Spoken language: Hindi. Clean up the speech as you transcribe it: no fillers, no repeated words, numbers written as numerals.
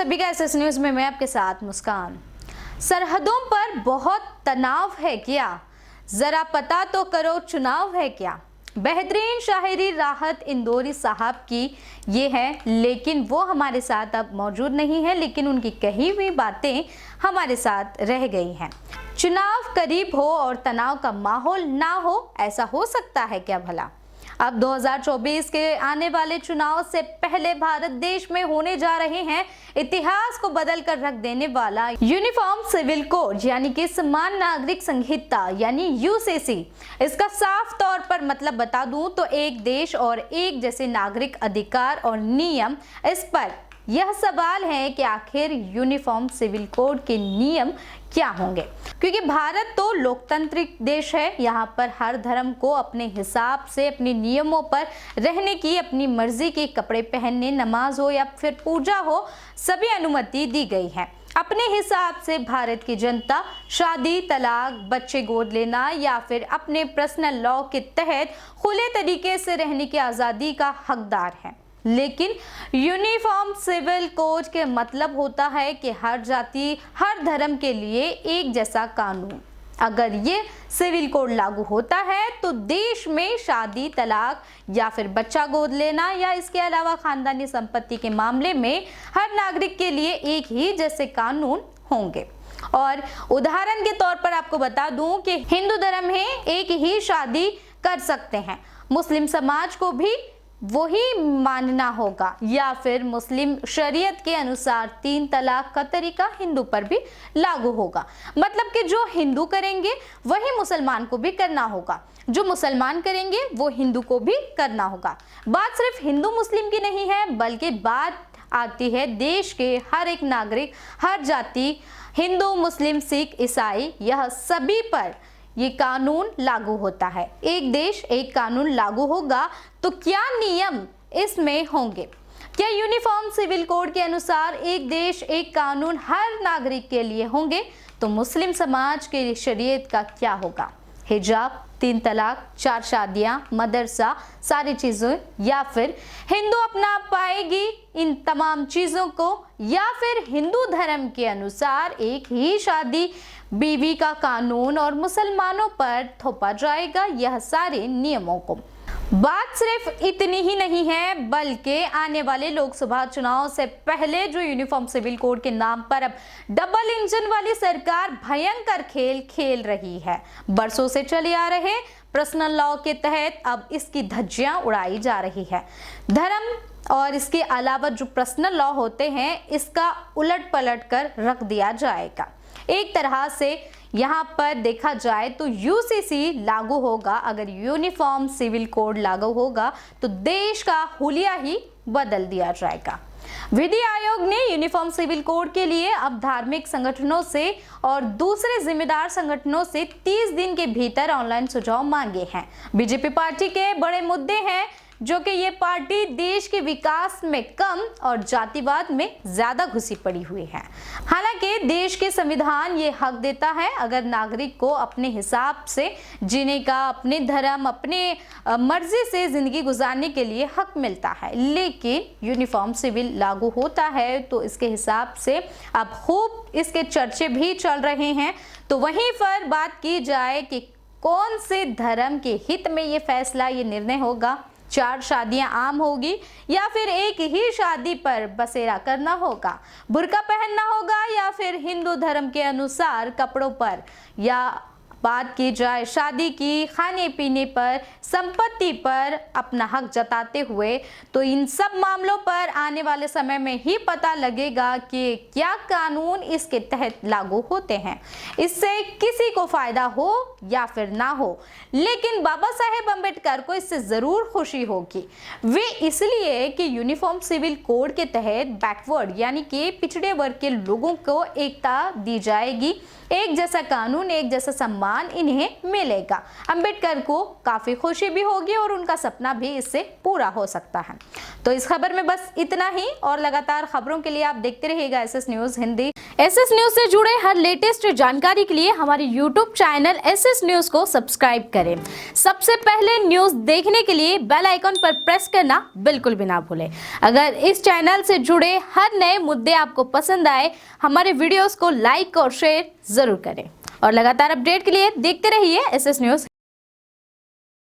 सभी का एसएस न्यूज में मैं आपके साथ मुस्कान। सरहदों पर बहुत तनाव है क्या, जरा पता तो करो चुनाव है क्या। बेहतरीन शायरी राहत इंदौरी साहब की ये है, लेकिन वो हमारे साथ अब मौजूद नहीं है, लेकिन उनकी कही हुई बातें हमारे साथ रह गई हैं। चुनाव करीब हो और तनाव का माहौल ना हो, ऐसा हो सकता है क्या भला। अब 2024 के आने वाले चुनाव से पहले भारत देश में होने जा रहे हैं इतिहास को बदल कर रख देने वाला यूनिफॉर्म सिविल कोड यानी कि समान नागरिक संहिता यानी यूसीसी। इसका साफ तौर पर मतलब बता दूं तो एक देश और एक जैसे नागरिक अधिकार और नियम। इस पर यह सवाल है कि आखिर यूनिफॉर्म सिविल कोड के नियम क्या होंगे, क्योंकि भारत तो लोकतांत्रिक देश है। यहाँ पर हर धर्म को अपने हिसाब से अपने नियमों पर रहने की, अपनी मर्जी के कपड़े पहनने, नमाज हो या फिर पूजा हो, सभी अनुमति दी गई है। अपने हिसाब से भारत की जनता शादी, तलाक, बच्चे गोद लेना या फिर अपने पर्सनल लॉ के तहत खुले तरीके से रहने की आज़ादी का हकदार है। लेकिन यूनिफॉर्म सिविल कोड के मतलब होता है कि हर जाति, हर धर्म के लिए एक जैसा कानून। अगर ये सिविल कोड लागू होता है तो देश में शादी, तलाक या फिर बच्चा गोद लेना या इसके अलावा खानदानी संपत्ति के मामले में हर नागरिक के लिए एक ही जैसे कानून होंगे। और उदाहरण के तौर पर आपको बता दूं कि हिंदू धर्म है एक ही शादी कर सकते हैं, मुस्लिम समाज को भी वही मानना होगा, या फिर मुस्लिम शरीयत के अनुसार 3 तलाक का तरीका हिंदू पर भी लागू होगा। मतलब कि जो हिंदू करेंगे वही मुसलमान को भी करना होगा, जो मुसलमान करेंगे वो हिंदू को भी करना होगा। बात सिर्फ हिंदू मुस्लिम की नहीं है, बल्कि बात आती है देश के हर एक नागरिक, हर जाति, हिंदू, मुस्लिम, सिख, ईसाई, यह सभी पर ये कानून लागू होता है। एक देश एक कानून लागू होगा तो क्या नियम इसमें होंगे? क्या यूनिफॉर्म सिविल कोड के अनुसार एक देश एक कानून हर नागरिक के लिए होंगे? तो मुस्लिम समाज के शरीयत का क्या होगा? हिजाब, 3 तलाक, 4 शादियां, मदरसा, सारी चीजें, या फिर हिंदू अपना पाएगी इन तमाम चीजों को, या फिर हिंदू धर्म के अनुसार एक ही शादी बीवी का कानून और मुसलमानों पर थोपा जाएगा यह सारे नियमों को। बात सिर्फ इतनी ही नहीं है, बल्कि आने वाले लोकसभा चुनाव से पहले जो यूनिफॉर्म सिविल कोड के नाम पर अब डबल इंजन वाली सरकार भयंकर खेल खेल रही है। बरसों से चले आ रहे पर्सनल लॉ के तहत अब इसकी धज्जियां उड़ाई जा रही है। धर्म और इसके अलावा जो पर्सनल लॉ होते हैं इसका उलट पलट कर रख दिया जाएगा। एक तरह से यहाँ पर देखा जाए तो यूसीसी लागू होगा। अगर यूनिफॉर्म सिविल कोड लागू होगा तो देश का हुलिया ही बदल दिया जाएगा। विधि आयोग ने यूनिफॉर्म सिविल कोड के लिए अब धार्मिक संगठनों से और दूसरे जिम्मेदार संगठनों से 30 दिन के भीतर ऑनलाइन सुझाव मांगे हैं। बीजेपी पार्टी के बड़े मुद्दे हैं जो कि ये पार्टी देश के विकास में कम और जातिवाद में ज्यादा घुसी पड़ी हुई है। हालांकि देश के संविधान ये हक देता है अगर नागरिक को अपने हिसाब से जीने का, अपने धर्म, अपने मर्जी से जिंदगी गुजारने के लिए हक मिलता है। लेकिन यूनिफॉर्म सिविल लागू होता है तो इसके हिसाब से अब खूब इसके चर्चे भी चल रहे हैं। तो वहीं पर बात की जाए कि कौन से धर्म के हित में ये फैसला, ये निर्णय होगा। 4 शादियां आम होगी या फिर एक ही शादी पर बसेरा करना होगा, बुर्का पहनना होगा या फिर हिंदू धर्म के अनुसार कपड़ों पर, या बात की जाए शादी की, खाने पीने पर, संपत्ति पर अपना हक जताते हुए, तो इन सब मामलों पर आने वाले समय में ही पता लगेगा कि क्या कानून इसके तहत लागू होते हैं। इससे किसी को फायदा हो या फिर ना हो, लेकिन बाबा साहेब अम्बेडकर को इससे जरूर खुशी होगी। वे इसलिए कि यूनिफॉर्म सिविल कोड के तहत बैकवर्ड यानी कि पिछड़े वर्ग के लोगों को एकता दी जाएगी, एक जैसा कानून, एक जैसा सम्मान सम्मान इन्हें मिलेगा। अंबेडकर को काफी खुशी भी होगी और उनका सपना भी इससे पूरा हो सकता है। तो इस खबर में बस इतना ही, और लगातार खबरों के लिए आप देखते रहिएगा SS news Hindi. SS news से जुड़े हर लेटेस्ट जानकारी के लिए हमारे यूट्यूब चैनल एसएस न्यूज को सब्सक्राइब करें। सबसे पहले न्यूज देखने के लिए बेल आइकन पर प्रेस करना बिल्कुल भी ना भूलें। अगर इस चैनल से जुड़े हर नए मुद्दे आपको पसंद आए, हमारे वीडियोस को लाइक और शेयर जरूर करें, और लगातार अपडेट के लिए देखते रहिए एसएस न्यूज।